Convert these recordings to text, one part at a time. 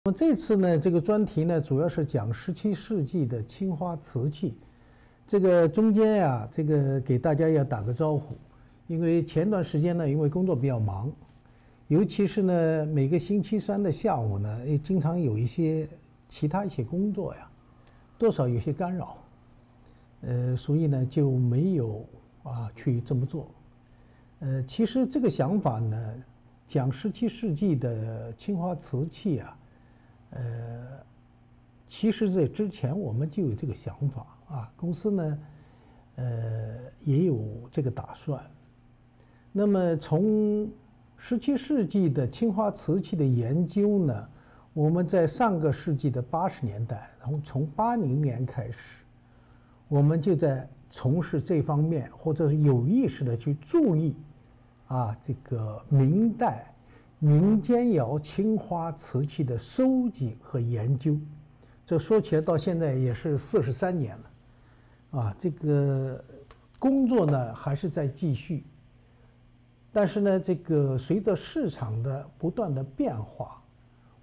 那么这次呢，这个专题呢，主要是讲17世纪的青花瓷器。这个中间呀，这个给大家要打个招呼，因为前段时间呢，因为工作比较忙，尤其是呢，每个星期三的下午呢，也经常有一些其他一些工作呀，多少有些干扰，所以呢就没有去这么做。其实这个想法呢，讲17世纪的青花瓷器啊。其实在之前我们就有这个想法啊，公司呢，也有这个打算。那么从17世纪的青花瓷器的研究呢，我们在上个世纪的80年代，然后从80年开始，我们就在从事这方面，或者是有意识的去注意这个明代民间窑青花瓷器的收集和研究，这说起来到现在也是43年了，这个工作呢还是在继续。但是呢，这个随着市场的不断的变化，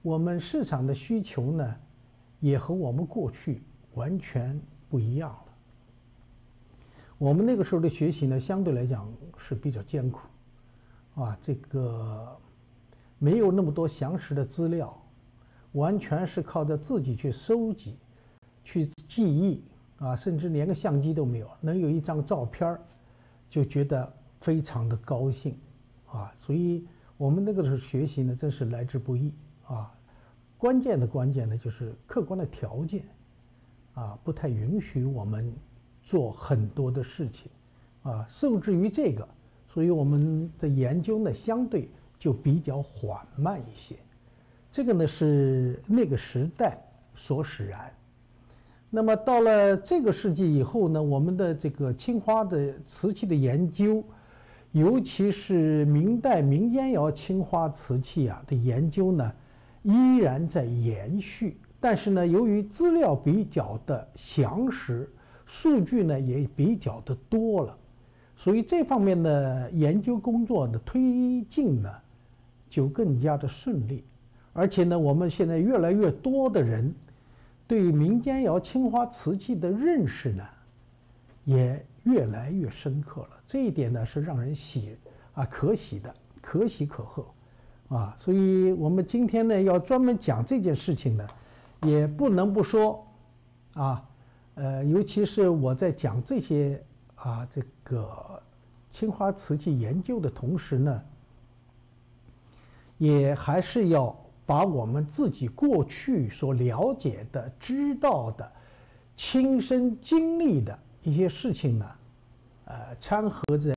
我们市场的需求呢，也和我们过去完全不一样了。我们那个时候的学习呢，相对来讲是比较艰苦，这个没有那么多详实的资料，完全是靠着自己去收集、去记忆甚至连个相机都没有，能有一张照片就觉得非常的高兴所以我们那个时候学习呢，真是来之不易关键呢，就是客观的条件不太允许我们做很多的事情受制于这个，所以我们的研究呢，相对就比较缓慢一些，这个呢是那个时代所使然。那么到了这个世纪以后呢，我们的这个青花的瓷器的研究，尤其是明代民间窑青花瓷器的研究呢，依然在延续。但是呢，由于资料比较的详实，数据呢也比较的多了，所以这方面的研究工作的推进呢，就更加的顺利。而且呢，我们现在越来越多的人对民间窑青花瓷器的认识呢，也越来越深刻了。这一点呢，是让人可喜的，可喜可贺所以我们今天呢，要专门讲这件事情呢，也不能不说尤其是我在讲这些这个青花瓷器研究的同时呢，也还是要把我们自己过去所了解的、知道的、亲身经历的一些事情呢，掺合在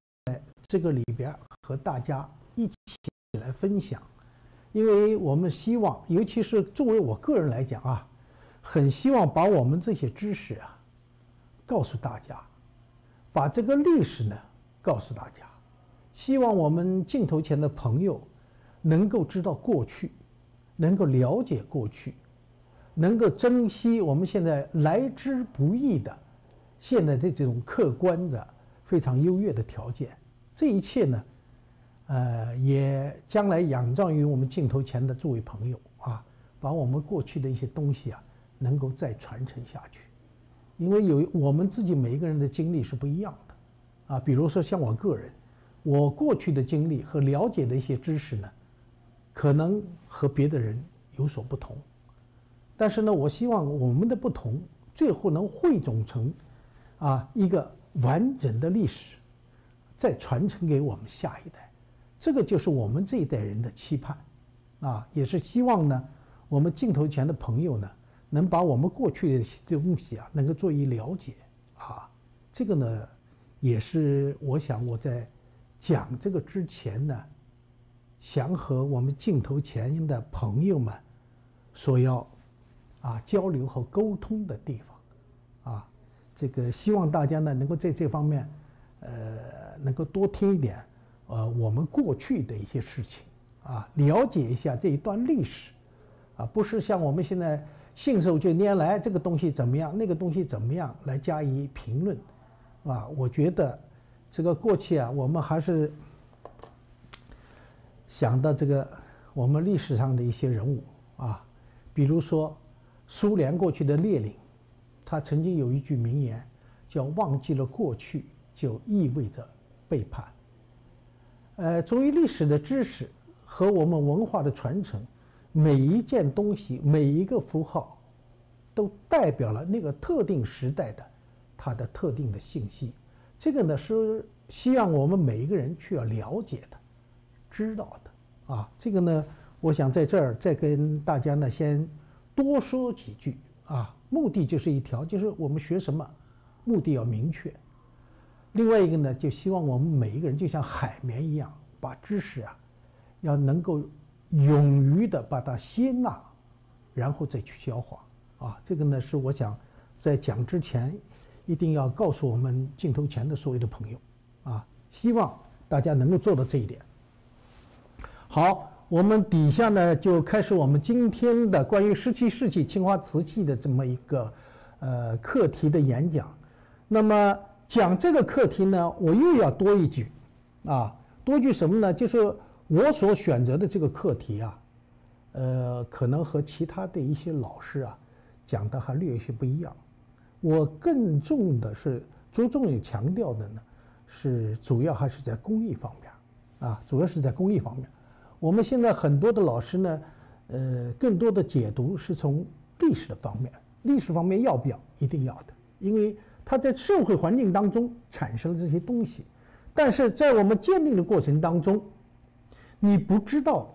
这个里边，和大家一起来分享。因为我们希望，尤其是作为我个人来讲很希望把我们这些知识告诉大家，把这个历史呢告诉大家，希望我们镜头前的朋友能够知道过去，能够了解过去，能够珍惜我们现在来之不易的现在的这种客观的非常优越的条件。这一切呢也将来仰仗于我们镜头前的诸位朋友把我们过去的一些东西能够再传承下去。因为我们自己每一个人的经历是不一样的比如说像我个人，我过去的经历和了解的一些知识呢，可能和别的人有所不同，但是呢，我希望我们的不同最后能汇总成一个完整的历史，再传承给我们下一代。这个就是我们这一代人的期盼也是希望呢，我们镜头前的朋友呢，能把我们过去的东西能够做一了解这个呢，也是我想我在讲这个之前呢，想和我们镜头前的朋友们所要交流和沟通的地方这个希望大家呢能够在这方面能够多听一点我们过去的一些事情了解一下这一段历史不是像我们现在信手就拈来这个东西怎么样，那个东西怎么样来加以评论我觉得这个过去我们还是想到这个我们历史上的一些人物比如说，苏联过去的列宁，他曾经有一句名言，叫“忘记了过去，就意味着背叛”。作为历史的知识和我们文化的传承，每一件东西、每一个符号，都代表了那个特定时代的它的特定的信息。这个呢是希望我们每一个人去要了解的、知道的啊。这个呢，我想在这儿再跟大家呢先多说几句啊。目的就是一条，就是我们学什么，目的要明确。另外一个呢，就希望我们每一个人就像海绵一样，把知识啊，要能够勇于的把它接纳，然后再去消化啊。这个呢是我想在讲之前一定要告诉我们镜头前的所有的朋友啊，希望大家能够做到这一点。好，我们底下呢就开始我们今天的关于17世纪青花瓷器的这么一个课题的演讲。那么讲这个课题呢，我又要多一句啊，多句什么呢？就是我所选择的这个课题啊，可能和其他的一些老师啊讲的还略有些不一样。我更着重于强调的呢，是主要还是在工艺方面啊，主要是在工艺方面。我们现在很多的老师呢，更多的解读是从历史的方面，历史方面要不要？一定要的，因为它在社会环境当中产生了这些东西，但是在我们鉴定的过程当中，你不知道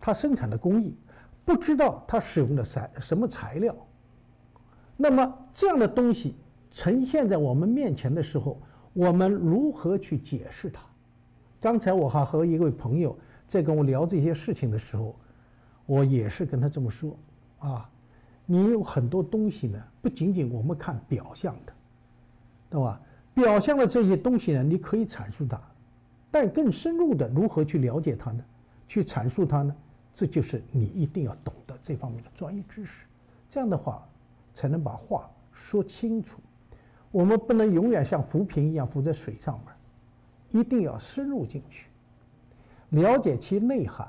它生产的工艺，不知道它使用的什么材料，那么这样的东西呈现在我们面前的时候，我们如何去解释它？刚才我还和一位朋友在跟我聊这些事情的时候，我也是跟他这么说啊。你有很多东西呢，不仅仅我们看表象的，对吧？表象的这些东西呢，你可以阐述它，但更深入的如何去了解它呢？去阐述它呢？这就是你一定要懂得这方面的专业知识。这样的话，才能把话说清楚。我们不能永远像浮萍一样浮在水上面，一定要深入进去，了解其内涵，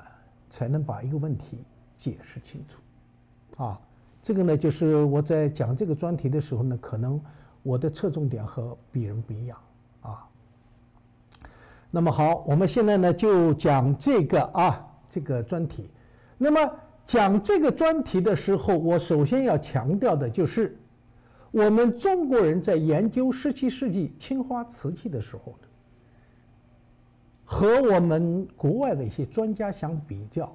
才能把一个问题解释清楚。啊。这个呢，就是我在讲这个专题的时候呢，可能我的侧重点和别人不一样啊。那么好，我们现在呢就讲这个专题。那么讲这个专题的时候，我首先要强调的就是，我们中国人在研究17世纪青花瓷器的时候呢，和我们国外的一些专家相比较，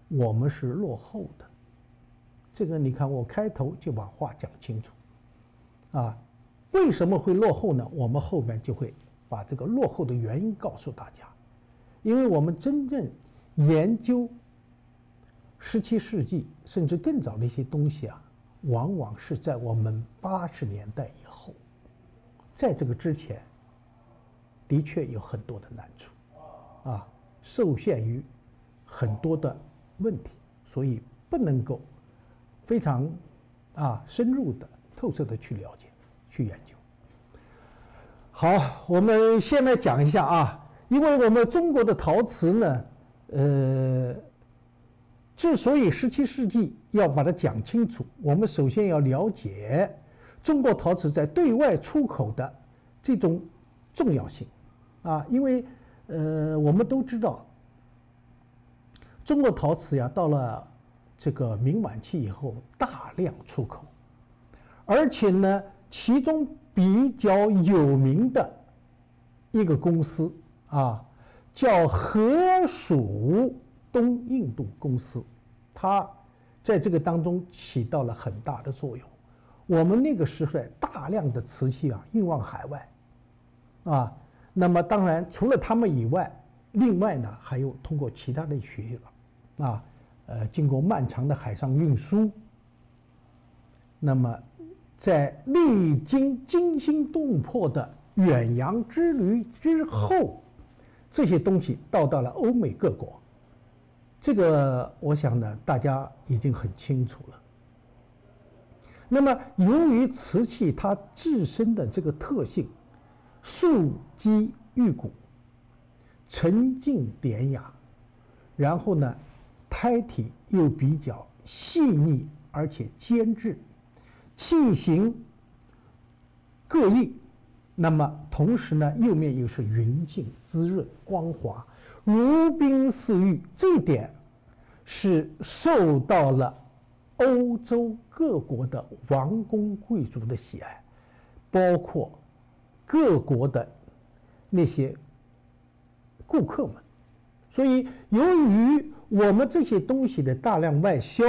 我们是落后的。这个你看，我开头就把话讲清楚，啊，为什么会落后呢？我们后面就会把这个落后的原因告诉大家。因为我们真正研究17世纪甚至更早的一些东西啊，往往是在我们80年代以后，在这个之前，的确有很多的难处，啊，受限于很多的问题，所以不能够非常深入的、透彻的去了解、去研究。好，我们先来讲一下啊，因为我们中国的陶瓷呢，之所以17世纪要把它讲清楚，我们首先要了解中国陶瓷在对外出口的这种重要性啊，因为我们都知道，中国陶瓷呀，到了这个明晚期以后大量出口，而且呢，其中比较有名的一个公司啊，叫荷属东印度公司，它在这个当中起到了很大的作用。我们那个时代大量的瓷器啊运往海外，啊，那么当然除了他们以外，另外呢还有通过其他的渠道啊。经过漫长的海上运输，那么在历经惊心动魄的远洋之旅之后，这些东西到达了欧美各国。这个我想呢，大家已经很清楚了。那么由于瓷器它自身的这个特性，素肌玉骨，沉静典雅，然后呢胎体又比较细腻而且坚质，器型各异。那么同时呢，釉面又是匀净、滋润、光滑，如冰似玉。这一点是受到了欧洲各国的王公贵族的喜爱，包括各国的那些顾客们。所以，由于我们这些东西的大量外销，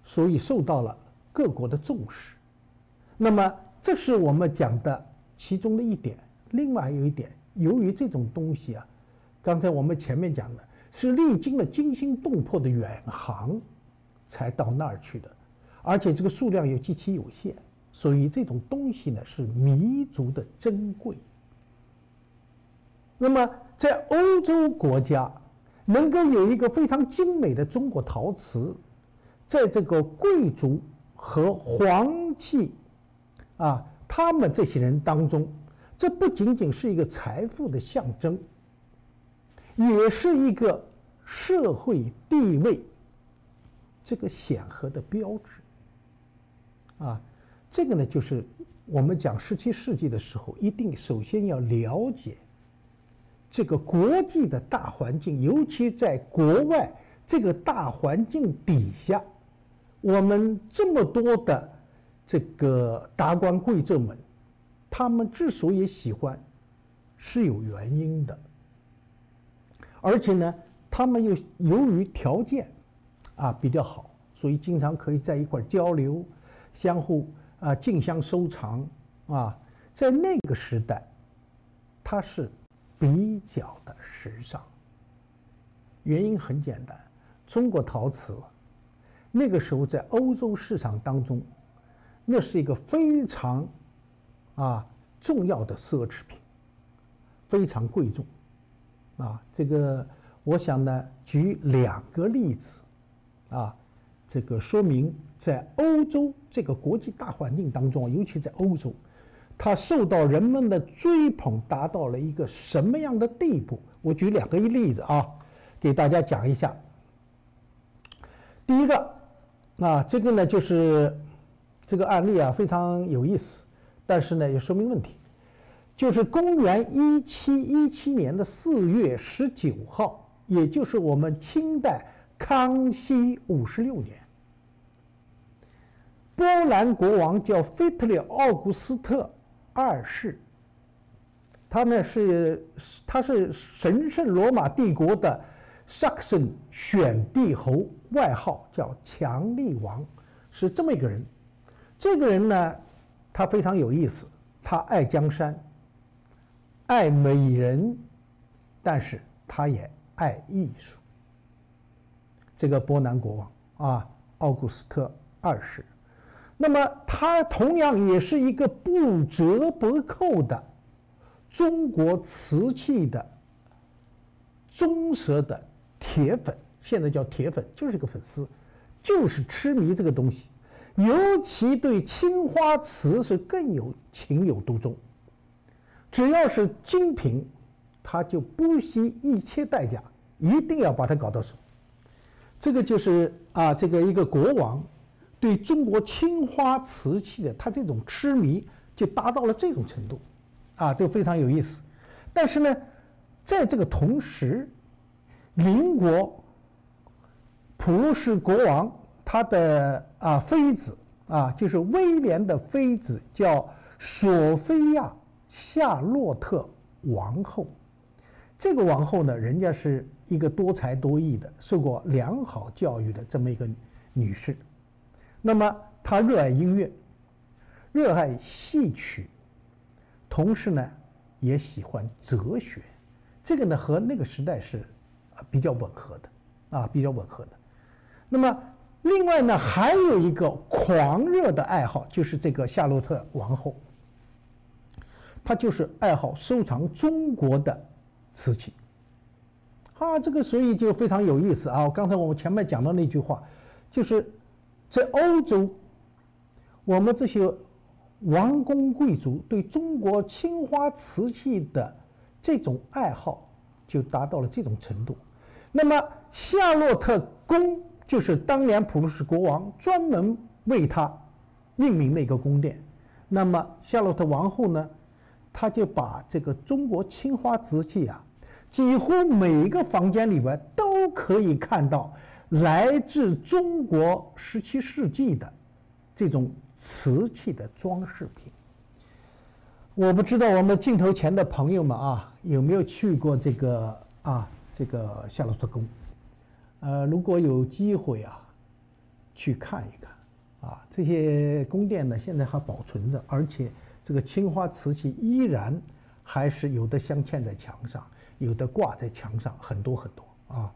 所以受到了各国的重视。那么，这是我们讲的其中的一点。另外还有一点，由于这种东西啊，刚才我们前面讲的是历经了惊心动魄的远航才到那儿去的，而且这个数量又极其有限，所以这种东西呢是弥足的珍贵。那么在欧洲国家能够有一个非常精美的中国陶瓷，在这个贵族和皇气他们这些人当中，这不仅仅是一个财富的象征，也是一个社会地位这个显赫的标志。这个呢，就是我们讲17世纪的时候，一定首先要了解这个国际的大环境，尤其在国外这个大环境底下，我们这么多的这个达官贵胄们，他们之所以喜欢，是有原因的。而且呢，他们又由于条件比较好，所以经常可以在一块交流，相互竞相收藏在那个时代，它是比较的时尚。原因很简单，中国陶瓷那个时候在欧洲市场当中，那是一个非常重要的奢侈品，非常贵重这个我想呢，举2个例子这个说明在欧洲这个国际大环境当中，尤其在欧洲，它受到人们的追捧达到了一个什么样的地步。我举2个例子给大家讲一下。第一个这个呢就是这个案例非常有意思，但是呢也说明问题。就是公元1717年的4月19号，也就是我们清代康熙56年，波兰国王叫腓特烈·奥古斯特2世，他是神圣罗马帝国的萨克森选帝侯，外号叫强力王，是这么一个人。这个人呢，他非常有意思，他爱江山，爱美人，但是他也爱艺术。这个波兰国王奥古斯特2世，那么他同样也是一个不折不扣的中国瓷器的忠实的铁粉，现在叫铁粉，就是个粉丝，就是痴迷这个东西，尤其对青花瓷是更有情有独钟。只要是精品，他就不惜一切代价，一定要把它搞到手。这个就是这个一个国王对中国青花瓷器的他这种痴迷，就达到了这种程度，就非常有意思。但是呢，在这个同时，邻国普鲁士国王他的妃子就是威廉的妃子叫索菲亚·夏洛特王后。这个王后呢，人家是一个多才多艺的、受过良好教育的这么一个女士。那么她热爱音乐，热爱戏曲，同时呢也喜欢哲学。这个呢和那个时代是比较吻合的比较吻合的。那么另外呢还有一个狂热的爱好，就是这个夏洛特王后，她就是爱好收藏中国的瓷器这个所以就非常有意思刚才我们前面讲到那句话，就是在欧洲，我们这些王公贵族对中国青花瓷器的这种爱好就达到了这种程度。那么夏洛特宫就是当年普鲁士国王专门为他命名的一个宫殿。那么夏洛特王后呢，她就把这个中国青花瓷器啊，几乎每一个房间里边都可以看到来自中国17世纪的这种瓷器的装饰品。我不知道我们镜头前的朋友们啊，有没有去过这个夏洛特宫？如果有机会啊，去看一看啊，这些宫殿呢现在还保存着，而且这个青花瓷器依然还是有的镶嵌在墙上，有的挂在墙上，很多很多啊。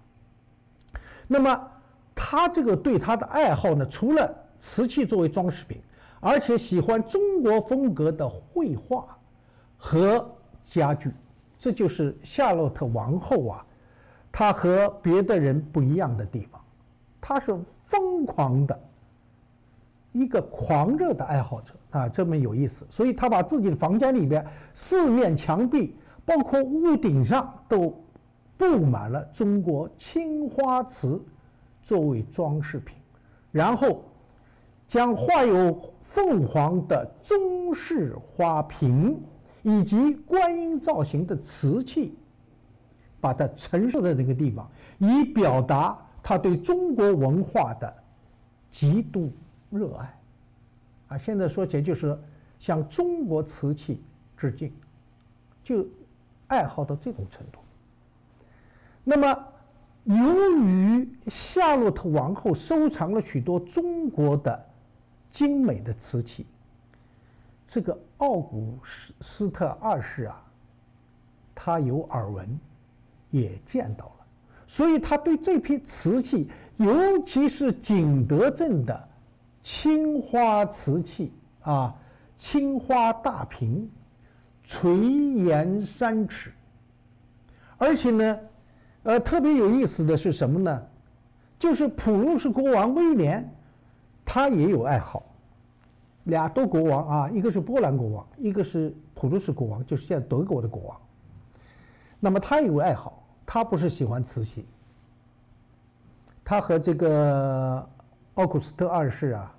那么他这个对他的爱好呢，除了瓷器作为装饰品，而且喜欢中国风格的绘画和家具，这就是夏洛特王后啊，她和别的人不一样的地方，她是疯狂的一个狂热的爱好者啊，这么有意思。所以她把自己的房间里边四面墙壁，包括屋顶上都布满了中国青花瓷作为装饰品，然后将画有凤凰的中式花瓶以及观音造型的瓷器，把它陈设在这个地方，以表达他对中国文化的极度热爱。啊，现在说起来就是向中国瓷器致敬，就爱好到这种程度。那么，由于夏洛特王后收藏了许多中国的精美的瓷器，这个奥古斯特二世啊，他有耳闻，也见到了，所以他对这批瓷器，尤其是景德镇的青花瓷器啊，青花大瓶，垂涎3尺。而且呢，特别有意思的是什么呢？就是普鲁士国王威廉，他也有爱好。俩都国王啊，一个是波兰国王，一个是普鲁士国王，就是现在德国的国王。那么他有个爱好，他不是喜欢瓷器，他和这个奥古斯特二世啊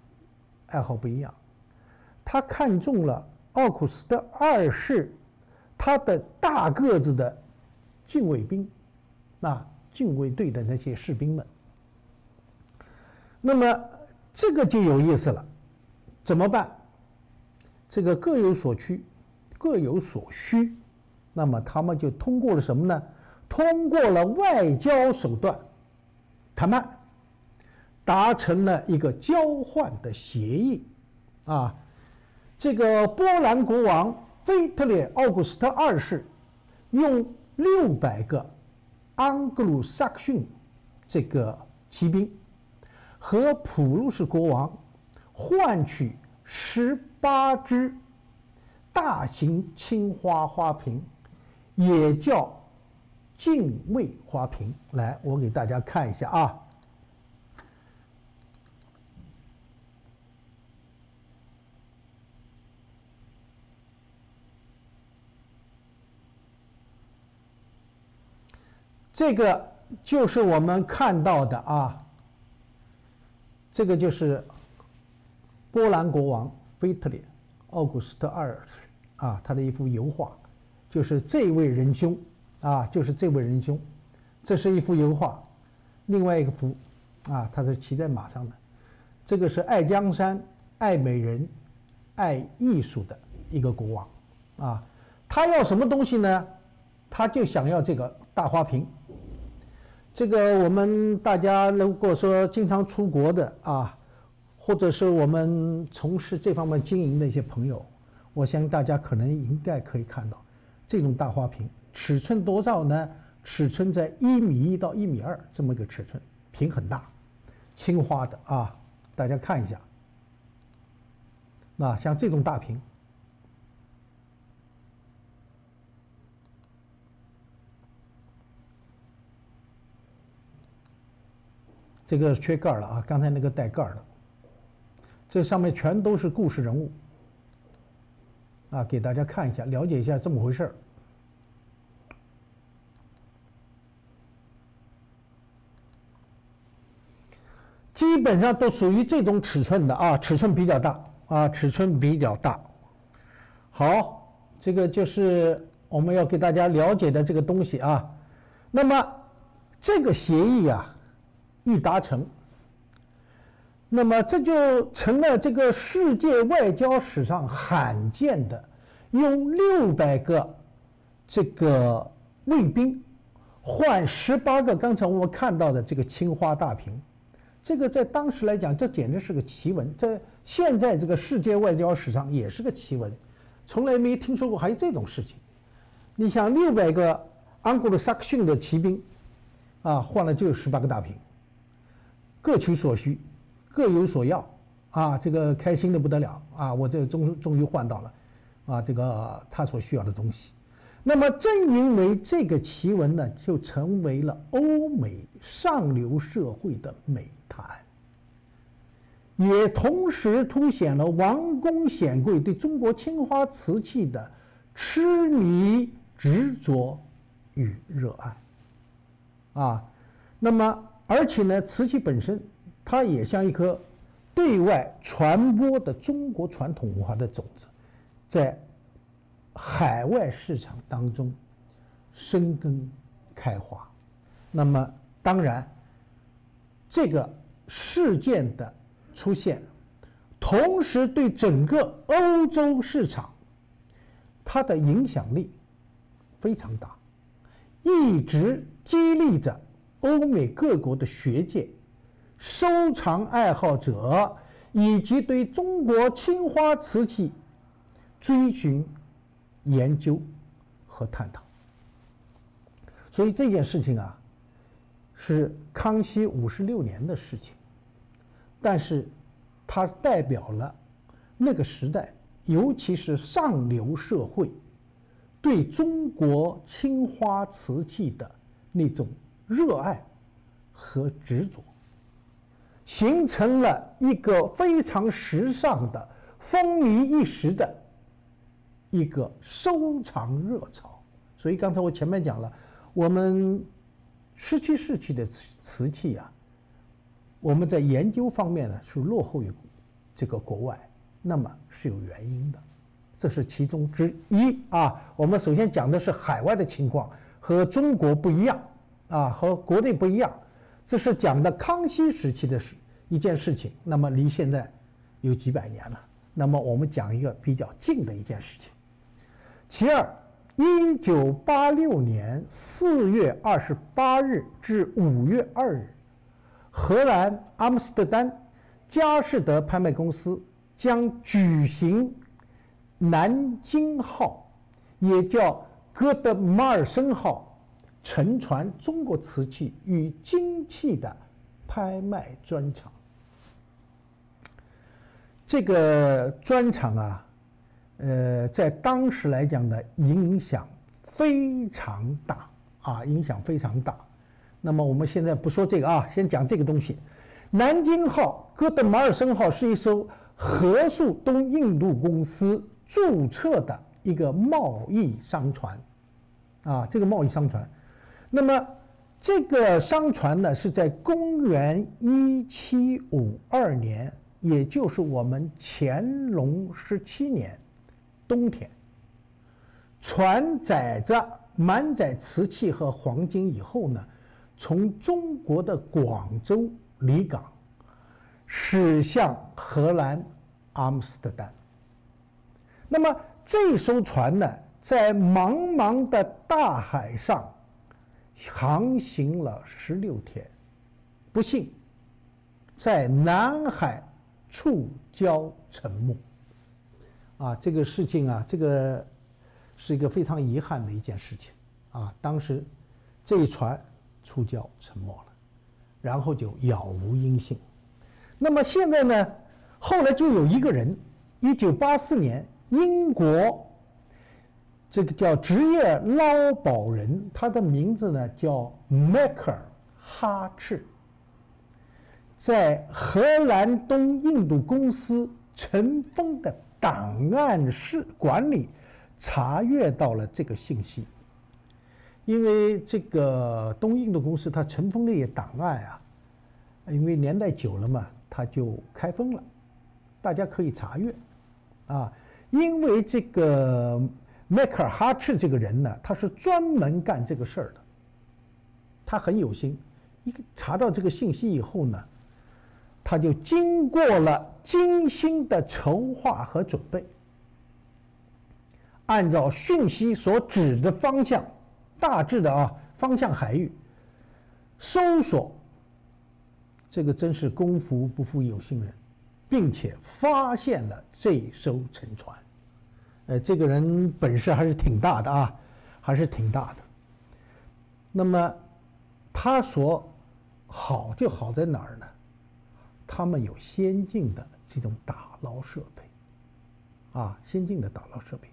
爱好不一样。他看中了奥古斯特二世他的大个子的禁卫兵，禁卫队的那些士兵们。那么这个就有意思了。怎么办？这个各有所趋，各有所需。那么他们就通过了什么呢？通过了外交手段谈判，达成了一个交换的协议。这个波兰国王腓特烈·奥古斯特二世用600个安格鲁萨克逊这个骑兵和普鲁士国王换取18只大型青花花瓶，也叫禁卫花瓶。来，我给大家看一下啊。这个就是我们看到的啊，这个就是波兰国王腓特烈·奥古斯特二世啊，他的一幅油画，就是这位仁兄啊，就是这位仁兄。这是一幅油画，另外一个幅啊，他是骑在马上的。这个是爱江山、爱美人、爱艺术的一个国王啊。他要什么东西呢？他就想要这个大花瓶。这个我们大家如果说经常出国的啊，或者是我们从事这方面经营的一些朋友，我相信大家可能应该可以看到，这种大花瓶尺寸多少呢？尺寸在1.1米到1.2米这么一个尺寸，瓶很大，青花的啊，大家看一下。像这种大瓶，这个缺盖了啊，刚才那个带盖的。这上面全都是故事人物啊，给大家看一下，了解一下这么回事儿。基本上都属于这种尺寸的啊，尺寸比较大啊，尺寸比较大。好，这个就是我们要给大家了解的这个东西啊。那么这个协议啊一达成，那么这就成了这个世界外交史上罕见的，用600个这个卫兵换18个刚才我们看到的这个青花大瓶。这个在当时来讲，这简直是个奇闻，在现在这个世界外交史上也是个奇闻，从来没听说过还有这种事情。你想，600个安格鲁萨克逊的骑兵啊，换了就有18个大瓶，各取所需，各有所要啊，这个开心的不得了啊！我这终于换到了啊，这个他所需要的东西。那么正因为这个奇闻呢，就成为了欧美上流社会的美谈，也同时凸显了王公显贵对中国青花瓷器的痴迷、执着与热爱啊。那么而且呢，瓷器本身它也像一颗对外传播的中国传统文化的种子，在海外市场当中生根开花。那么当然这个事件的出现，同时对整个欧洲市场它的影响力非常大，一直激励着欧美各国的学界、收藏爱好者以及对中国青花瓷器追寻、研究和探讨。所以这件事情啊，是康熙56年的事情，但是它代表了那个时代，尤其是上流社会对中国青花瓷器的那种热爱和执着，形成了一个非常时尚的、风靡一时的一个收藏热潮。所以刚才我前面讲了，我们17世纪的瓷器啊，我们在研究方面呢是落后于这个国外，那么是有原因的，这是其中之一啊。我们首先讲的是海外的情况和中国不一样啊，和国内不一样，这是讲的康熙时期的一件事情，那么离现在有几百年了。那么我们讲一个比较近的一件事情。其二，1986年4月28日至5月2日，荷兰阿姆斯特丹佳士得拍卖公司将举行南京号，也叫哥德马尔森号，沉船中国瓷器与金器的拍卖专场。这个专场啊，在当时来讲的影响非常大啊，影响非常大。那么我们现在不说这个啊，先讲这个东西。南京号、哥德马尔森号是一艘荷属东印度公司注册的一个贸易商船啊，这个贸易商船。那么这个商船呢，是在公元1752年，也就是我们乾隆17年冬天，船载着满载瓷器和黄金以后呢，从中国的广州离港，驶向荷兰阿姆斯特丹。那么这艘船呢，在茫茫的大海上航行了16天，不幸在南海触礁沉没。啊，这个事情啊，这个是一个非常遗憾的一件事情啊。当时这一船触礁沉没了，然后就杳无音信。那么现在呢，后来就有一个人，1984年，英国这个叫职业捞宝人，他的名字呢叫迈克尔·哈赤，在荷兰东印度公司尘封的档案室馆里查阅到了这个信息。因为这个东印度公司它尘封这些档案啊，因为年代久了嘛，它就开封了，大家可以查阅，啊，因为这个迈克尔·哈赤这个人呢，他是专门干这个事儿的，他很有心。查到这个信息以后呢，他就经过了精心的筹划和准备，按照讯息所指的方向，大致的方向海域搜索，这个真是功夫不负有心人，并且发现了这艘沉船。这个人本事还是挺大的啊，还是挺大的。那么他所好就好在哪儿呢？他们有先进的这种打捞设备，先进的打捞设备。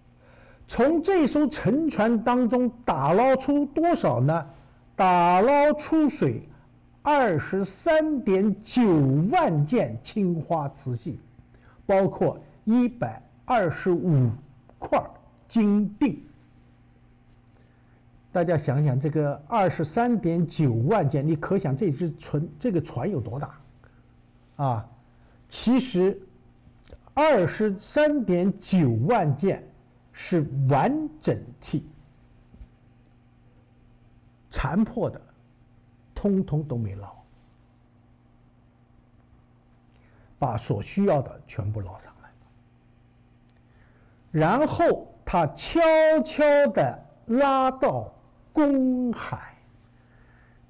从这艘沉船当中打捞出多少呢？打捞出水23.9万件青花瓷器，包括125块金锭。大家想想，这个23.9万件，你可想这个船有多大？其实23.9万件是完整体，残破的，通通都没捞，把所需要的全部捞上来，然后他悄悄地拉到公海。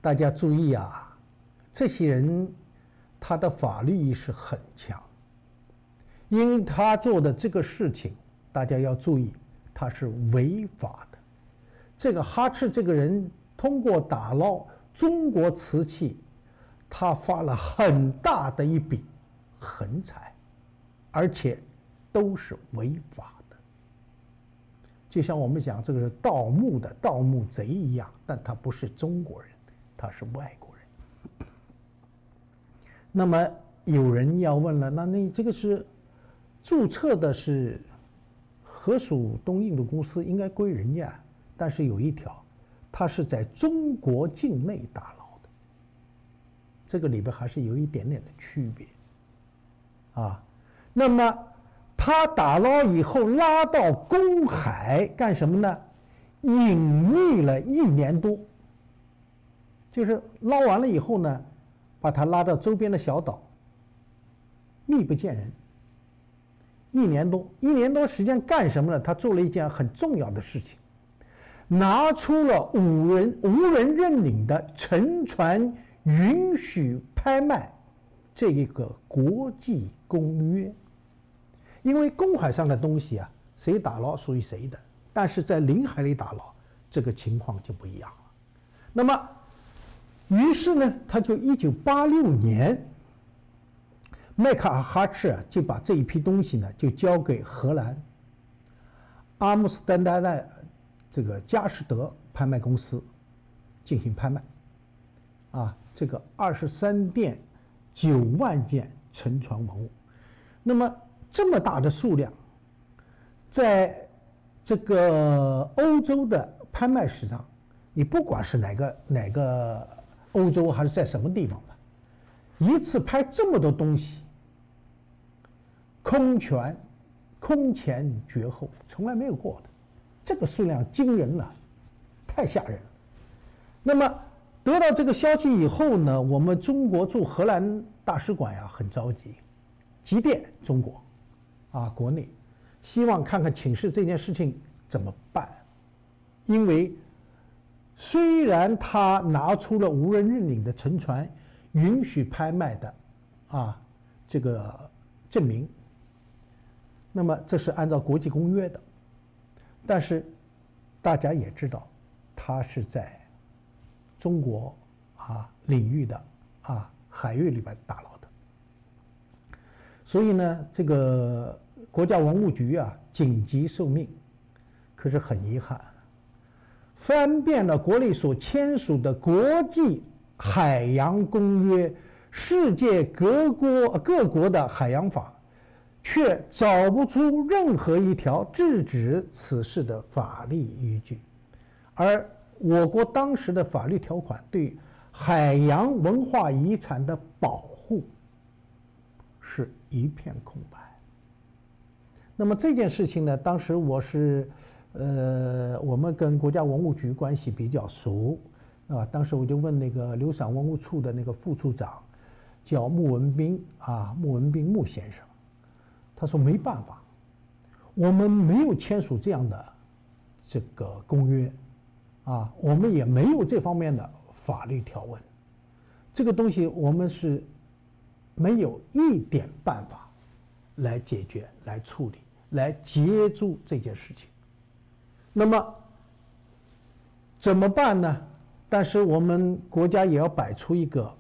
大家注意啊，这些人他的法律意识很强，因为他做的这个事情，大家要注意，他是违法的。这个哈赤这个人通过打捞中国瓷器，他发了很大的一笔横财，而且都是违法的。就像我们讲这个是盗墓的盗墓贼一样，但他不是中国人，他是外国人。那么有人要问了，那这个是注册的是河属东印度公司，应该归人家，但是有一条，它是在中国境内打捞的，这个里边还是有一点点的区别那么他打捞以后拉到公海干什么呢？隐匿了1年多，就是捞完了以后呢，把他拉到周边的小岛，秘不见人。1年多时间干什么呢？他做了一件很重要的事情，拿出了无人认领的沉船允许拍卖这一个国际公约。因为公海上的东西谁打捞属于谁的，但是在领海里打捞，这个情况就不一样了。那么于是呢，他就1986年，迈克尔·哈赤就把这一批东西呢，就交给荷兰阿姆斯特丹的这个佳士得拍卖公司进行拍卖，这个23.9万件沉船文物。那么这么大的数量，在这个欧洲的拍卖史上，你不管是哪个欧洲还是在什么地方吧，一次拍这么多东西，空前绝后，从来没有过的，这个数量惊人了，太吓人了。那么得到这个消息以后呢，我们中国驻荷兰大使馆很着急，急电中国国内，希望看看请示这件事情怎么办。因为虽然他拿出了无人认领的沉船允许拍卖的这个证明，那么这是按照国际公约的，但是大家也知道，他是在中国领域的海域里边打捞的，所以呢，这个国家文物局紧急受命，可是很遗憾，翻遍了国内所签署的国际海洋公约、世界各国的海洋法，却找不出任何一条制止此事的法律依据。而我国当时的法律条款对海洋文化遗产的保护是一片空白。那么这件事情呢，当时我是，我们跟国家文物局关系比较熟，啊，当时我就问那个流散文物处的那个副处长，叫穆文彬啊，穆文彬穆先生，他说没办法，我们没有签署这样的这个公约，啊，我们也没有这方面的法律条文，这个东西我们是没有一点办法来解决、来处理、来接住这件事情。那么怎么办呢？但是我们国家也要摆出一个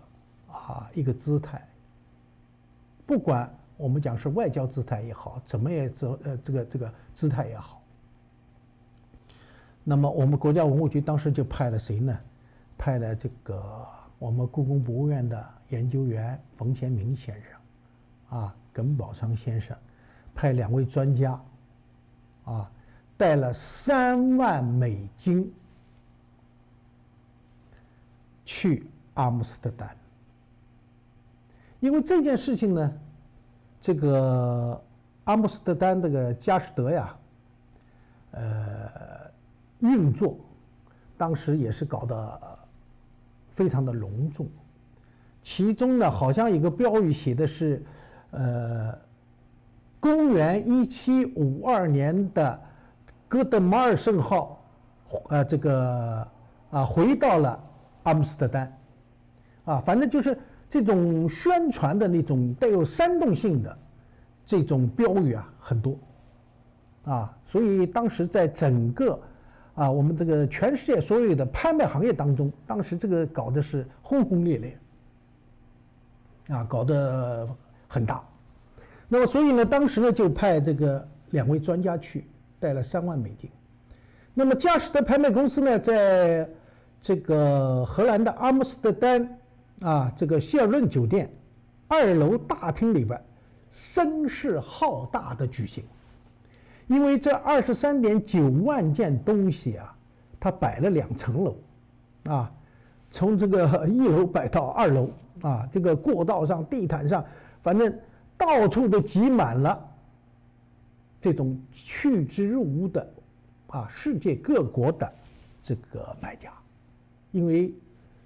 姿态，不管我们讲是外交姿态也好，怎么也这个姿态也好。那么我们国家文物局当时就派了谁呢？派了这个我们故宫博物院的研究员冯乾明先生，啊，耿宝昌先生，派2位专家，啊，带了3万美金去阿姆斯特丹。因为这件事情呢，这个阿姆斯特丹这个佳士得呀，运作当时也是搞得非常的隆重，其中呢好像一个标语写的是，公元1752年的哥德马尔圣号，回到了阿姆斯特丹，啊，反正就是这种宣传的那种带有煽动性的这种标语啊很多，啊，所以当时在整个我们这个全世界所有的拍卖行业当中，当时这个搞的是轰轰烈烈，啊，搞得很大。那么所以呢，当时呢就派这个2位专家去，带了3万美金。那么佳士得拍卖公司呢，在这个荷兰的阿姆斯特丹这个希尔顿酒店2楼大厅里边声势浩大的举行。因为这23.9万件东西啊，它摆了2层楼，啊，从这个1楼摆到2楼，啊，这个过道上、地毯上，反正到处都挤满了这种趋之若鹜的世界各国的这个买家。因为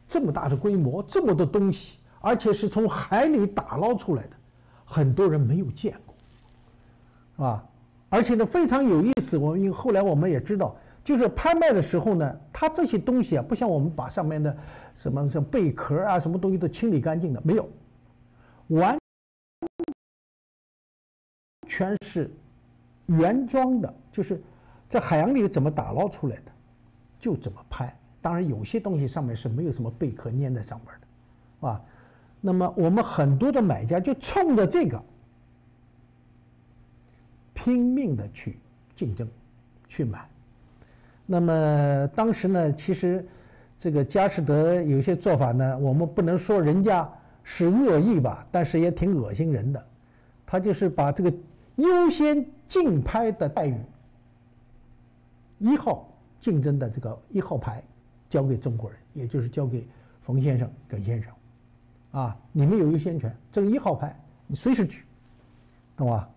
这么大的规模，这么多东西，而且是从海里打捞出来的，很多人没有见过，而且呢非常有意思。因为后来我们也知道，就是拍卖的时候呢，它这些东西不像我们把上面的什么像贝壳什么东西都清理干净的，没有，完全是原装的，就是在海洋里怎么打捞出来的，就怎么拍。当然有些东西上面是没有什么贝壳粘在上边的，那么我们很多的买家就冲着这个拼命的去竞争，去买。那么当时呢，其实这个佳士得有些做法呢，我们不能说人家是恶意吧，但是也挺恶心人的。他就是把这个优先竞拍的待遇，1号竞争的这个1号牌交给中国人，也就是交给冯先生、耿先生，你们有优先权，这个1号牌你随时举，懂吧？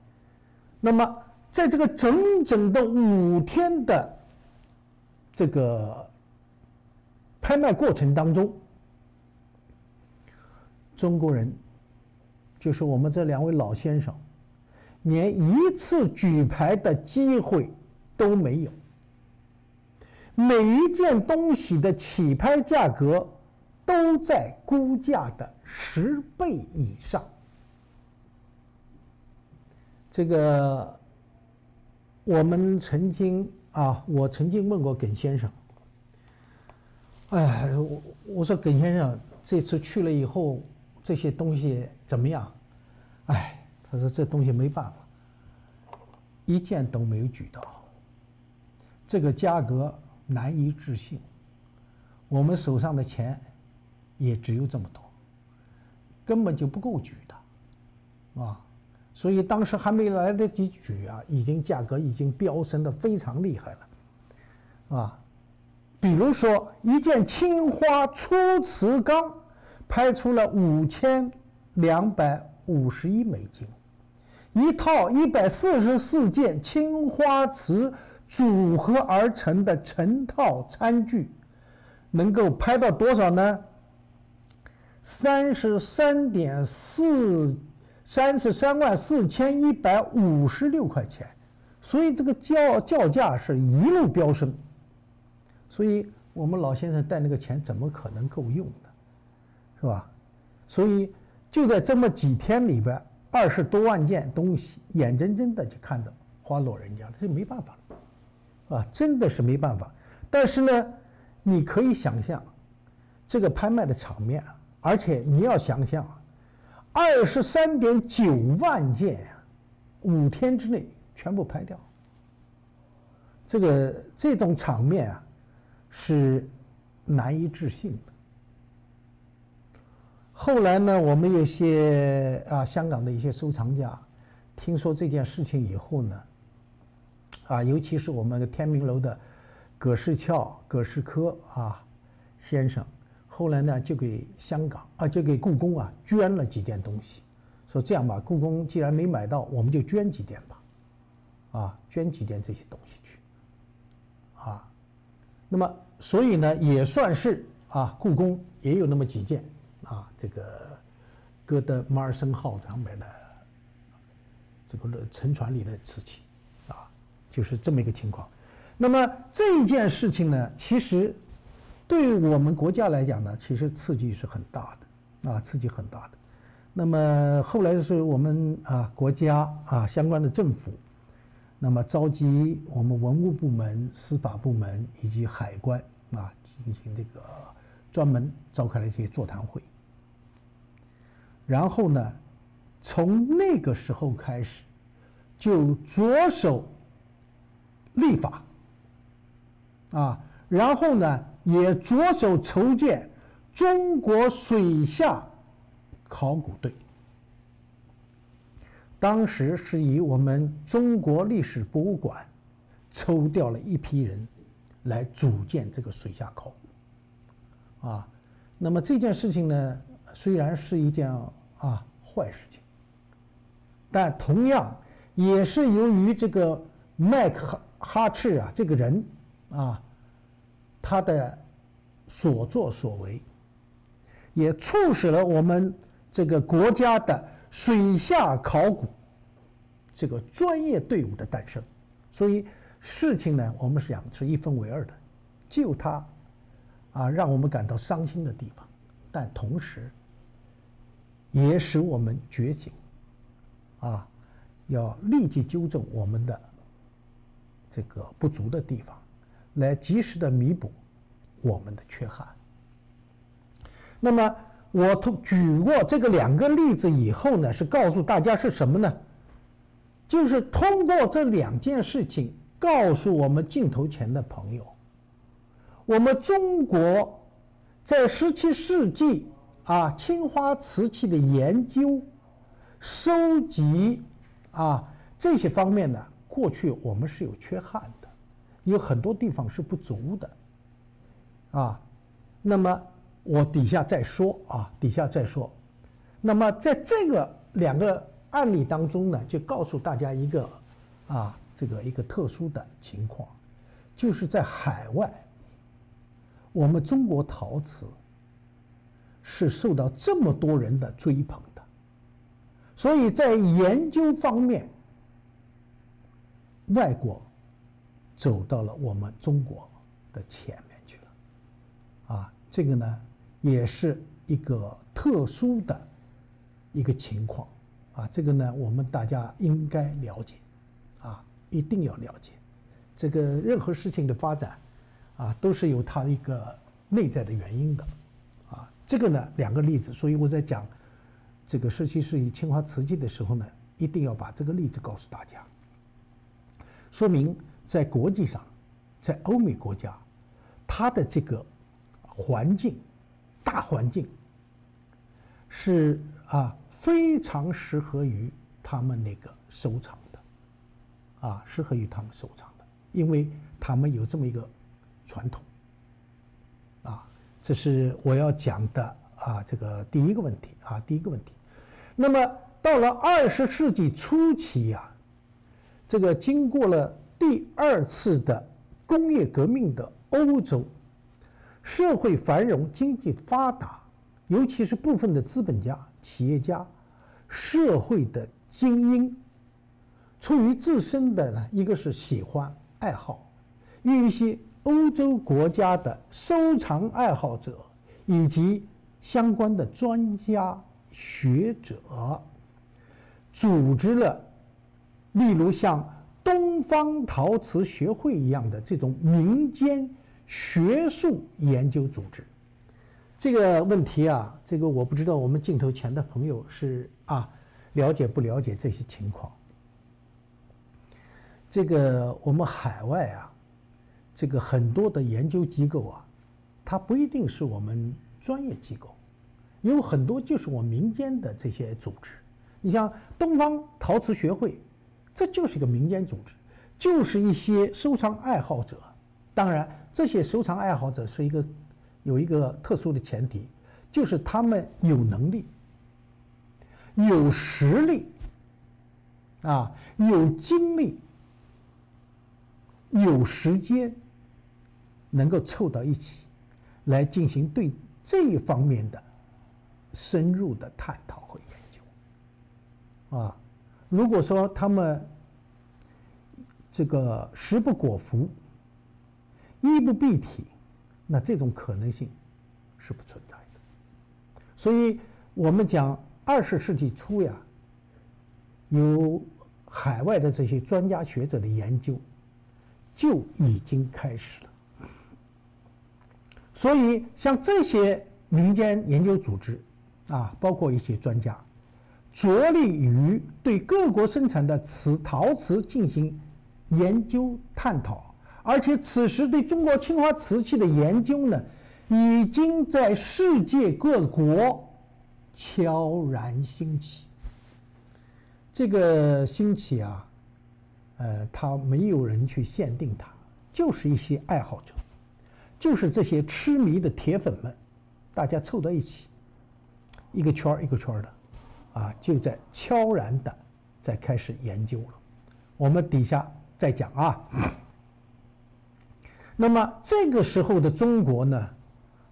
那么在这个整整的5天的这个拍卖过程当中，中国人就是我们这2位老先生，连1次举牌的机会都没有。每一件东西的起拍价格都在估价的10倍以上。这个我们曾经我曾经问过耿先生，我说耿先生这次去了以后，这些东西怎么样？他说这东西没办法，1件都没有举到，这个价格难以置信，我们手上的钱也只有这么多，根本就不够举的，所以当时还没来得及举，价格已经飙升的非常厉害了，比如说一件青花粗瓷缸拍出了$5251，一套144件青花瓷组合而成的成套餐具，能够拍到多少呢？334156块钱，所以这个叫价是一路飙升，所以我们老先生带那个钱怎么可能够用呢？是吧？所以就在这么几天里边，20多万件东西，眼睁睁的就看到花落人家了，这没办法了，啊，真的是没办法。但是呢，你可以想象这个拍卖的场面，而且你要想想，23.9万件，5天之内全部拍掉，这种场面啊，是难以置信的。后来呢，我们有些香港的一些收藏家，听说这件事情以后呢，尤其是我们天明楼的葛世翘、葛世科先生，后来呢就给就给故宫捐了几件东西，说这样吧，故宫既然没买到，我们就捐几件吧，捐几件这些东西去，那么所以呢也算是故宫也有那么几件这个歌德马尔森号上面的这个沉船里的瓷器就是这么一个情况。那么这件事情呢，其实对于我们国家来讲呢，其实刺激是很大的刺激很大的。那么后来是我们国家相关的政府，那么召集我们文物部门、司法部门以及海关进行这个专门召开了一些座谈会。然后呢，从那个时候开始，就着手立法然后呢，也着手筹建中国水下考古队。当时是以我们中国历史博物馆抽调了一批人来组建这个水下考古那么这件事情呢，虽然是一件坏事情，但同样也是由于这个麦克哈赤这个人他的所作所为，也促使了我们这个国家的水下考古这个专业队伍的诞生。所以事情呢，我们想是一分为二的，就他让我们感到伤心的地方，但同时也使我们觉醒要立即纠正我们的这个不足的地方，来及时的弥补我们的缺憾。那么我举过这个2个例子以后呢，是告诉大家是什么呢？就是通过这2件事情告诉我们镜头前的朋友，我们中国在17世纪青花瓷器的研究、收集这些方面呢，过去我们是有缺憾的，有很多地方是不足的那么我底下再说那么在这个2个案例当中呢，就告诉大家一个一个特殊的情况，就是在海外，我们中国陶瓷是受到这么多人的追捧的，所以在研究方面，外国走到了我们中国的前面去了这个呢也是一个特殊的一个情况这个呢我们大家应该了解一定要了解。这个任何事情的发展都是有它一个内在的原因的这个呢2个例子，所以我在讲这个17世纪青花瓷器的时候呢，一定要把这个例子告诉大家，说明在国际上，在欧美国家，它的这个环境，大环境是非常适合于他们那个收藏的适合于他们收藏的，因为他们有这么一个传统这是我要讲的这个第一个问题第一个问题。那么到了20世纪初期这个经过了第2次的工业革命的欧洲，社会繁荣，经济发达，尤其是部分的资本家、企业家、社会的精英，出于自身的呢，一个是喜欢爱好，与一些欧洲国家的收藏爱好者以及相关的专家学者，组织了例如像东方陶瓷学会一样的这种民间学术研究组织。这个问题这个我不知道我们镜头前的朋友是了解不了解这些情况。这个我们海外这个很多的研究机构它不一定是我们专业机构，有很多就是我民间的这些组织。你像东方陶瓷学会，这就是一个民间组织，就是一些收藏爱好者。当然，这些收藏爱好者是有一个特殊的前提，就是他们有能力、有实力有精力、有时间，能够凑到一起来进行对这一方面的深入的探讨和研究。如果说他们这个食不果腹、衣不蔽体，那这种可能性是不存在的。所以我们讲20世纪初有海外的这些专家学者的研究就已经开始了。所以像这些民间研究组织包括一些专家，着力于对各国生产的陶瓷进行研究探讨，而且此时对中国青花瓷器的研究呢，已经在世界各国悄然兴起。这个兴起它没有人去限定它，就是一些爱好者，就是这些痴迷的铁粉们，大家凑到一起，一个圈一个圈的就在悄然的在开始研究了。我们底下再讲那么这个时候的中国呢，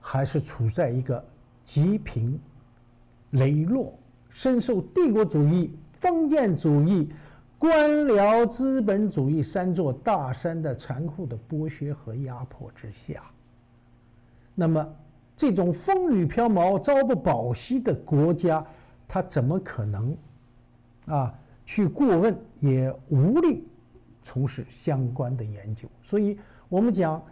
还是处在一个积贫羸弱、深受帝国主义、封建主义、官僚资本主义3座大山的残酷的剥削和压迫之下。那么这种风雨飘摇、朝不保夕的国家，他怎么可能去过问，也无力从事相关的研究。所以我们讲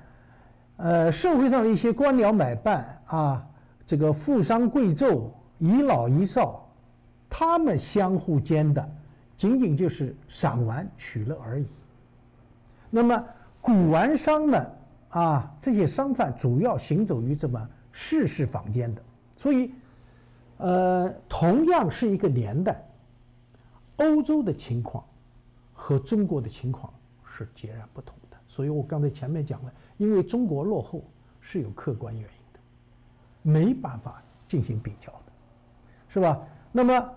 社会上的一些官僚买办这个富商贵胄、遗老遗少，他们相互间的仅仅就是赏玩取乐而已。那么古玩商呢这些商贩主要行走于这么世事坊间的。所以同样是一个年代，欧洲的情况和中国的情况是截然不同的。所以我刚才前面讲了，因为中国落后是有客观原因的，没办法进行比较的，是吧？那么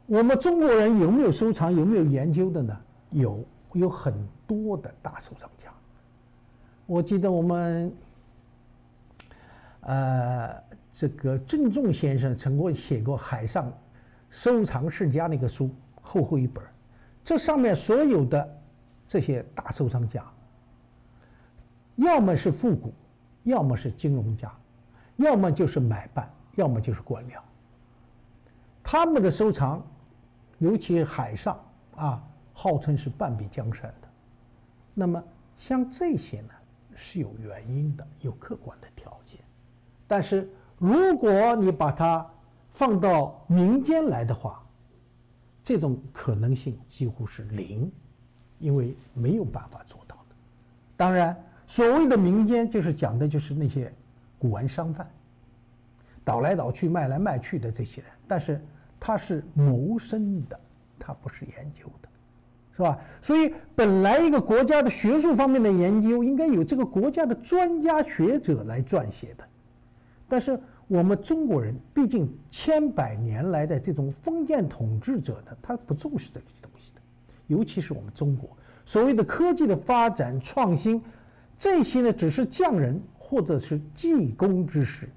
我们中国人有没有收藏、有没有研究的呢？有很多的大收藏家。我记得我们这个郑重先生曾经写过《海上收藏世家》那个书，厚厚一本，这上面所有的这些大收藏家，要么是富贾，要么是金融家，要么就是买办，要么就是官僚。他们的收藏，尤其海上号称是半壁江山的。那么像这些呢，是有原因的，有客观的条件。但是如果你把它放到民间来的话，这种可能性几乎是零，因为没有办法做到的。当然，所谓的民间就是讲的就是那些古玩商贩，倒来倒去、卖来卖去的这些人，但是他是谋生的，他不是研究的，是吧？所以本来一个国家的学术方面的研究应该有这个国家的专家学者来撰写的，但是我们中国人毕竟千百年来的这种封建统治者呢，他不重视这些东西的，尤其是我们中国所谓的科技的发展创新，这些呢只是匠人或者是技工之事，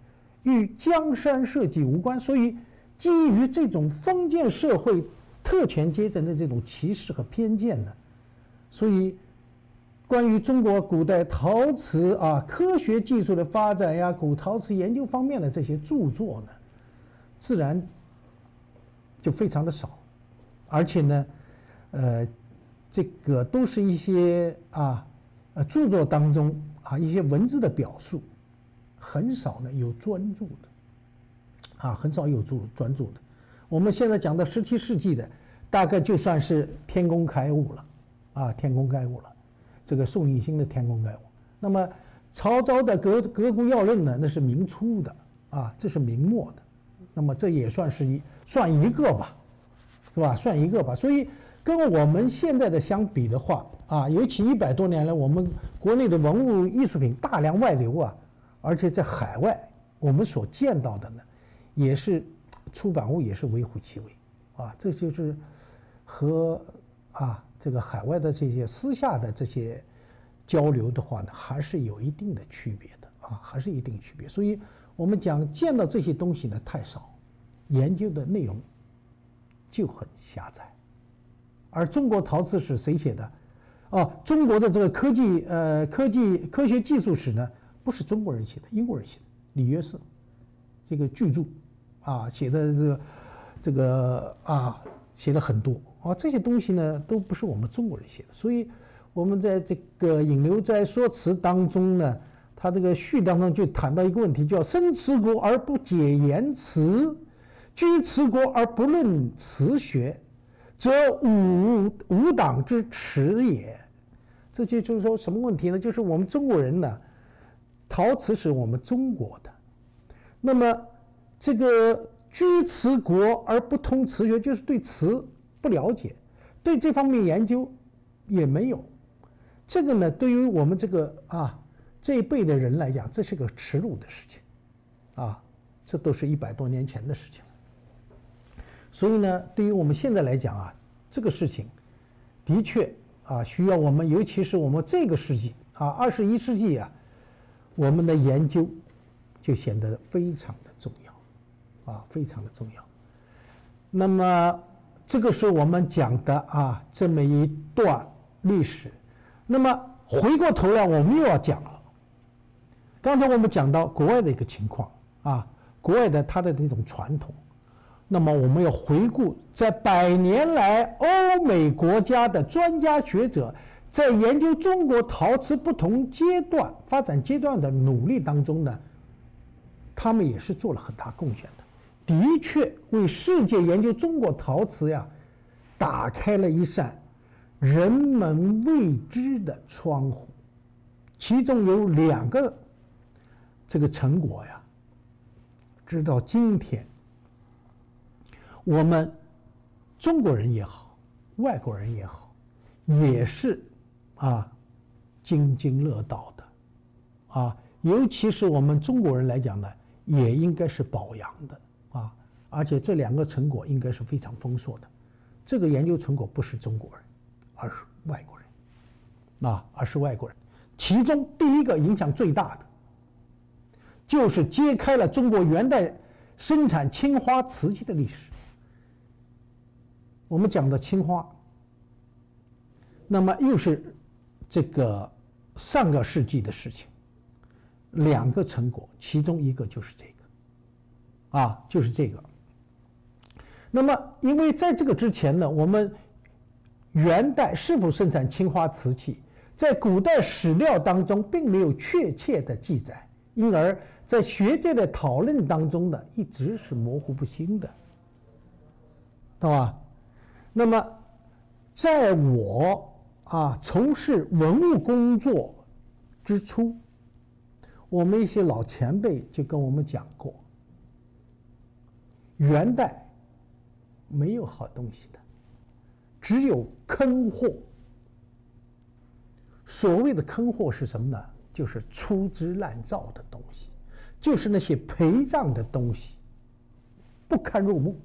与江山社稷无关。所以基于这种封建社会特权阶层的这种歧视和偏见呢，所以关于中国古代陶瓷科学技术的发展呀，古陶瓷研究方面的这些著作呢，自然就非常的少，而且呢，这个都是一些著作当中一些文字的表述，很少呢有专注的，很少有专注的。我们现在讲的17世纪的，大概就算是天工开物了，天工开物了。这个宋义兴的天工开物，那么曹操的革故要论呢，那是明初的这是明末的，那么这也算一个吧，是吧？算一个吧。所以跟我们现在的相比的话尤其100多年来，我们国内的文物艺术品大量外流而且在海外我们所见到的呢，也是出版物也是微乎其微这就是和这个海外的这些私下的这些交流的话呢，还是有一定的区别的还是一定区别。所以我们讲见到这些东西呢太少，研究的内容就很狭窄。而中国陶瓷史谁写的？中国的这个科学技术史呢，不是中国人写的，英国人写的，李约瑟这个巨著写的这个写了很多这些东西呢都不是我们中国人写的。所以我们在这个引流斋说辞当中呢，他这个序当中就谈到一个问题，叫生瓷国而不解言辞，居瓷国而不论瓷学，则吾党之耻也。这就是说什么问题呢？就是我们中国人呢，陶瓷是我们中国的，那么这个居瓷国而不通瓷学，就是对瓷不了解，对这方面研究也没有。这个呢，对于我们这一辈的人来讲，这是个耻辱的事情这都是100多年前的事情。所以呢，对于我们现在来讲这个事情的确需要我们，尤其是我们这个世纪21世纪我们的研究就显得非常的重要非常的重要。那么这个是我们讲的这么一段历史。那么回过头来我们又要讲了，刚才我们讲到国外的一个情况国外的它的这种传统，那么我们要回顾在100年来欧美国家的专家学者在研究中国陶瓷不同发展阶段的努力当中呢，他们也是做了很大贡献的，的确为世界研究中国陶瓷打开了一扇人们未知的窗户。其中有2个这个成果直到今天我们中国人也好，外国人也好，也是津津乐道的尤其是我们中国人来讲呢，也应该是表扬的而且这2个成果应该是非常丰硕的。这个研究成果不是中国人，而是外国人其中第一个影响最大的，就是揭开了中国元代生产青花瓷器的历史。我们讲的青花，那么又是这个上个世纪的事情，2个成果，其中一个就是这个那么因为在这个之前呢，我们元代是否生产青花瓷器，在古代史料当中并没有确切的记载，因而在学界的讨论当中呢，一直是模糊不清的，懂吧？那么在我从事文物工作之初，我们一些老前辈就跟我们讲过，元代没有好东西的，只有坑货。所谓的坑货是什么呢？就是粗制滥造的东西。就是那些陪葬的东西不堪入目。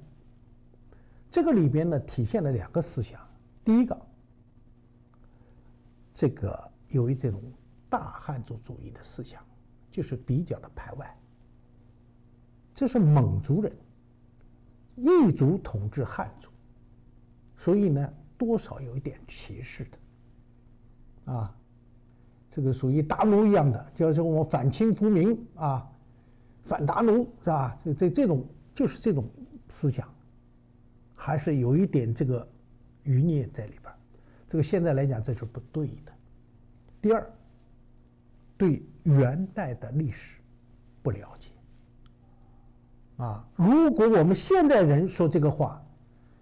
这个里边呢体现了2个思想，第一个，这个有这种大汉族主义的思想，就是比较的排外。这是蒙族人，异族统治汉族，所以呢多少有一点歧视的，啊，这个属于鞑奴一样的，就是我反清复明啊，反鞑奴是吧？这种就是这种思想，还是有一点这个余孽在里边。这个现在来讲这是不对的。第二，对元代的历史不了解。啊，如果我们现在人说这个话，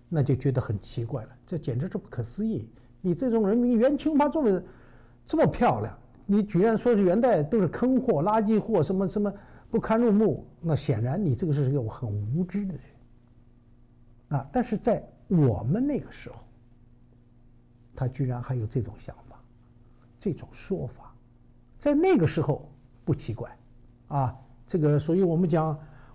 那就觉得很奇怪了，这简直是不可思议。你这种人民元青花这么漂亮，你居然说是元代都是坑货、垃圾货，什么什么不堪入目，那显然你这个是一个很无知的人。啊，但是在我们那个时候，他居然还有这种想法，这种说法，在那个时候不奇怪，啊，这个所以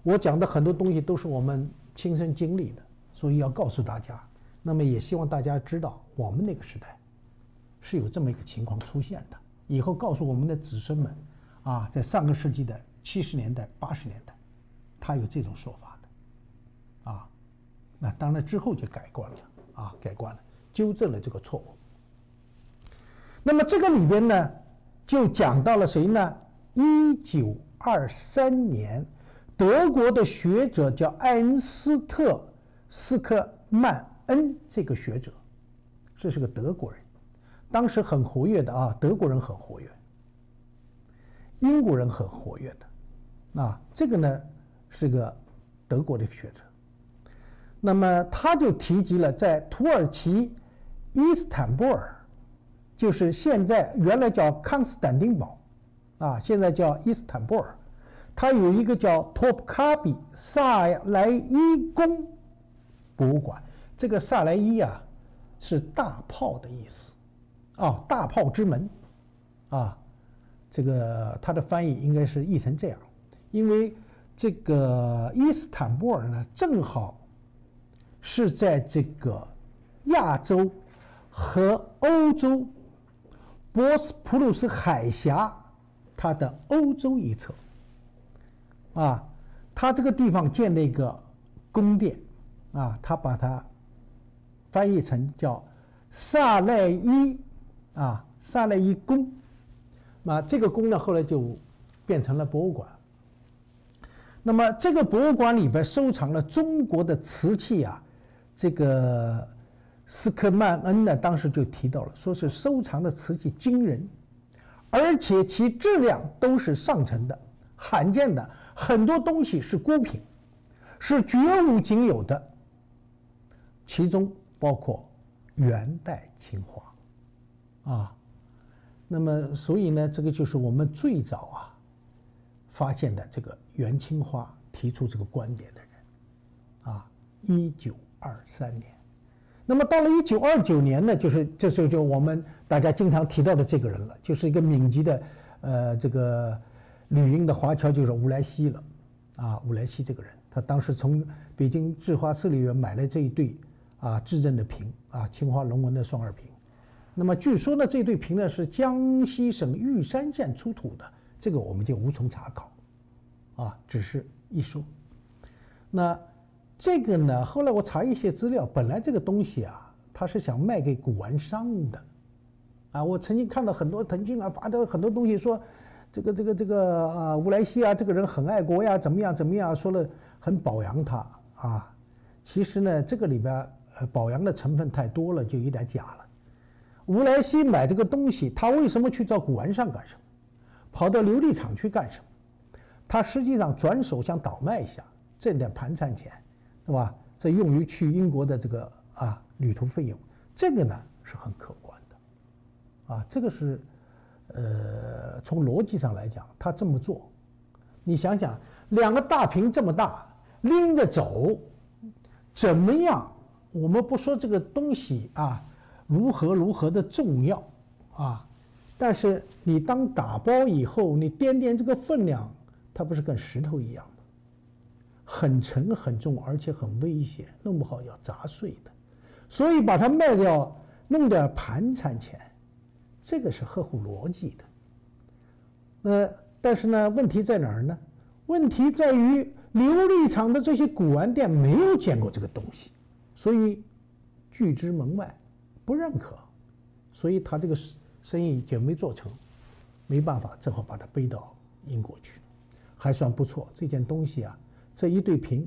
我讲的很多东西都是我们亲身经历的，所以要告诉大家。那么也希望大家知道，我们那个时代是有这么一个情况出现的。以后告诉我们的子孙们，啊，在上个世纪的70年代、80年代，他有这种说法的，啊，那当然之后就改观了，啊，改观了，纠正了这个错误。那么这个里边呢，就讲到了谁呢？1923年。德国的学者叫艾恩斯特·斯克曼恩，这个学者，这是个德国人，当时很活跃的啊，德国人很活跃，英国人很活跃的，啊，这个呢是个德国的学者。那么他就提及了在土耳其伊斯坦布尔，就是现在原来叫康斯坦丁堡，啊，现在叫伊斯坦布尔。它有一个叫托普卡比萨莱伊宫博物馆，这个萨莱伊啊是大炮的意思，啊，大炮之门，啊，这个它的翻译应该是译成这样，因为这个伊斯坦布尔呢正好是在这个亚洲和欧洲博斯普鲁斯海峡它的欧洲一侧。啊，他这个地方建了一个宫殿，啊，他把它翻译成叫萨赖伊，啊，萨赖伊宫。那这个宫呢，后来就变成了博物馆。那么这个博物馆里边收藏了中国的瓷器啊，这个斯克曼恩呢，当时就提到了，说是收藏的瓷器惊人，而且其质量都是上乘的、罕见的。很多东西是孤品，是绝无仅有的，其中包括元代青花，啊，那么所以呢，这个就是我们最早啊发现的这个元青花提出这个观点的人，啊，1923年。那么到了1929年呢，就是这时候就我们大家经常提到的这个人了，就是一个闽籍的这个。旅英的华侨就是乌来西了，啊，乌来西这个人，他当时从北京制花寺里面买了这一对啊制正的瓶，啊，青花龙纹的双耳瓶。那么据说呢，这对瓶呢是江西省玉山县出土的，这个我们就无从查考，啊，只是一说。那这个呢，后来我查一些资料，本来这个东西啊，他是想卖给古玩商的，啊，我曾经看到很多腾讯啊发的很多东西说。这个啊，乌来西啊，这个人很爱国呀，怎么样，说了很表扬他啊。其实呢，这个里边表扬的成分太多了，就有点假了。乌来西买这个东西，他为什么去找古玩商干什么？跑到琉璃厂去干什么？他实际上转手想倒卖一下，挣点盘缠钱，对吧？这用于去英国的这个啊旅途费用，这个呢是很可观的，啊，这个是。从逻辑上来讲，他这么做，你想想，2个大瓶这么大，拎着走，怎么样？我们不说这个东西啊，如何的重要啊，但是你当打包以后，你掂掂这个分量，它不是跟石头一样吗？很沉很重，而且很危险，弄不好要砸碎的。所以把它卖掉，弄点盘缠钱，这个是合乎逻辑的。但是呢，问题在哪儿呢？问题在于琉璃厂的这些古玩店没有见过这个东西，所以拒之门外，不认可，所以他这个生意就没做成，没办法，只好把它背到英国去，还算不错。这件东西啊，这一对瓶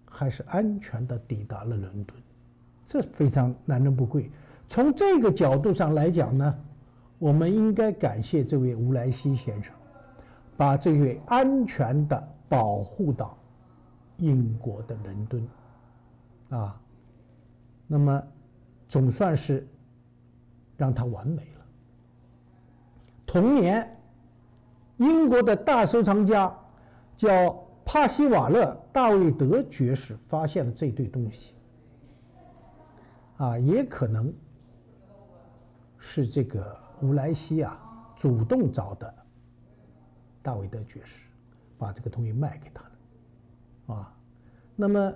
还是安全的抵达了伦敦，这非常难能不贵。从这个角度上来讲呢，我们应该感谢这位吴莱西先生，把这位安全的保护到英国的伦敦，啊，那么总算是让他完美了。同年，英国的大收藏家叫帕西瓦勒·大卫德爵士发现了这对东西，也可能是这个吴莱西主动找的大卫德爵士，把这个东西卖给他了，那么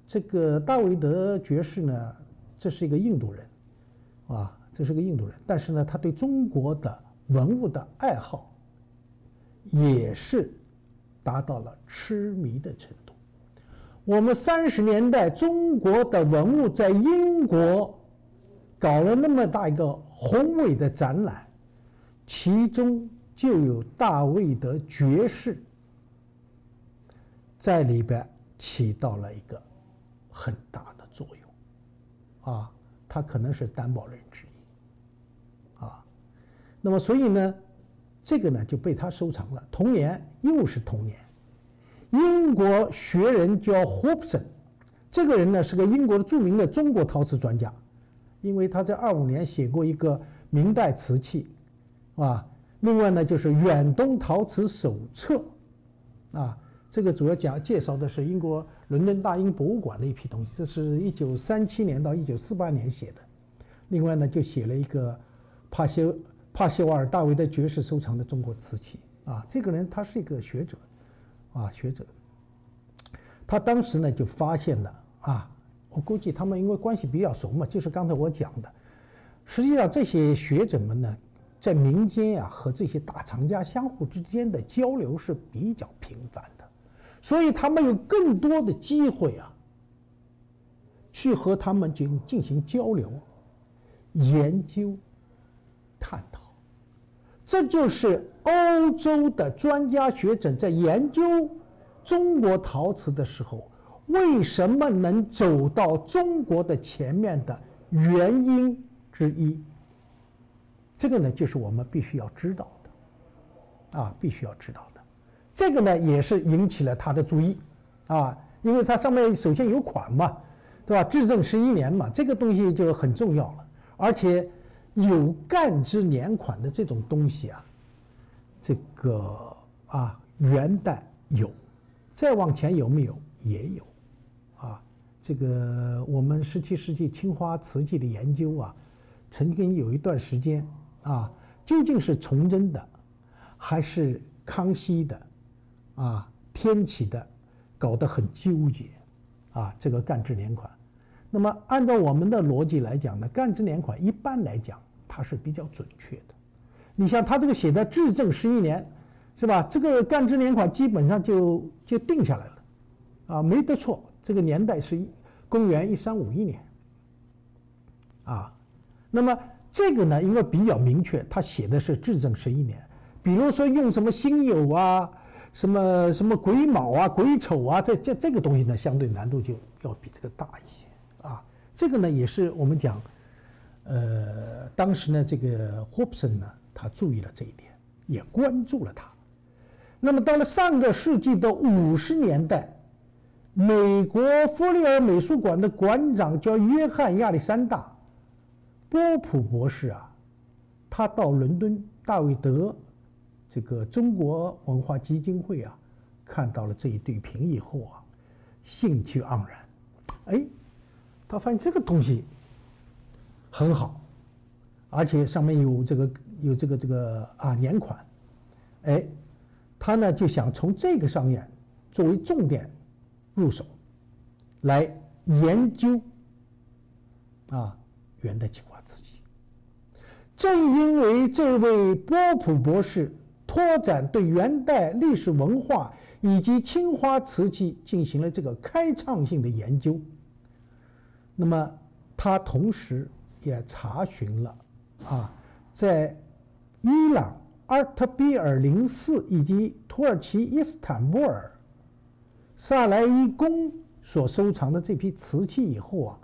这个大卫德爵士呢，这是一个印度人，这是个印度人，但是呢，他对中国的文物的爱好也是达到了痴迷的程度。我们30年代中国的文物在英国搞了那么大一个宏伟的展览，其中就有大卫德爵士在里边起到了一个很大的作用，他可能是担保人之一，那么所以呢，这个呢就被他收藏了。同年，又是同年，英国学人叫 Hobson， 这个人呢是个英国的著名的中国陶瓷专家，因为他在25年写过一个明代瓷器，另外呢就是远东陶瓷手册，这个主要介绍的是英国伦敦大英博物馆的一批东西，这是1937年到1948年写的。另外呢就写了一个帕西瓦尔·大卫德爵士收藏的中国瓷器，这个人他是一个学者，他当时呢就发现了，我估计他们因为关系比较熟嘛，就是刚才我讲的，实际上这些学者们呢，在民间和这些大藏家相互之间的交流是比较频繁的，所以他们有更多的机会去和他们进行交流、研究、探讨。这就是欧洲的专家学者在研究中国陶瓷的时候，为什么能走到中国的前面的原因之一。这个呢，就是我们必须要知道的，必须要知道的。这个呢，也是引起了他的注意，因为它上面首先有款嘛，对吧？至正11年嘛，这个东西就很重要了，而且有干支年款的这种东西这个元代有，再往前有没有也有，这个我们17世纪青花瓷器的研究曾经有一段时间究竟是崇祯的还是康熙的天启的，搞得很纠结这个干支年款。那么按照我们的逻辑来讲呢，干支年款一般来讲它是比较准确的。你像他这个写的至正11年，是吧？这个干支年款基本上就定下来了，没得错。这个年代是公元1351年，那么这个呢，因为比较明确，他写的是至正11年。比如说用什么辛酉什么癸卯癸丑这个东西呢，相对难度就要比这个大一些这个呢，也是我们讲，当时呢，这个 Hobson 呢，他注意了这一点，也关注了它。那么到了上个世纪的50年代，美国弗里尔美术馆的馆长叫约翰亚历山大·波普博士他到伦敦大卫德这个中国文化基金会看到了这一对瓶以后兴趣盎然，他发现这个东西很好，而且上面有这个年款，他呢就想从这个上面作为重点入手，来研究元代青花瓷器。正因为这位波普博士拓展对元代历史文化以及青花瓷器进行了这个开创性的研究，那么他同时也查询了在伊朗阿特比尔零寺以及土耳其伊斯坦布尔萨莱伊宫所收藏的这批瓷器以后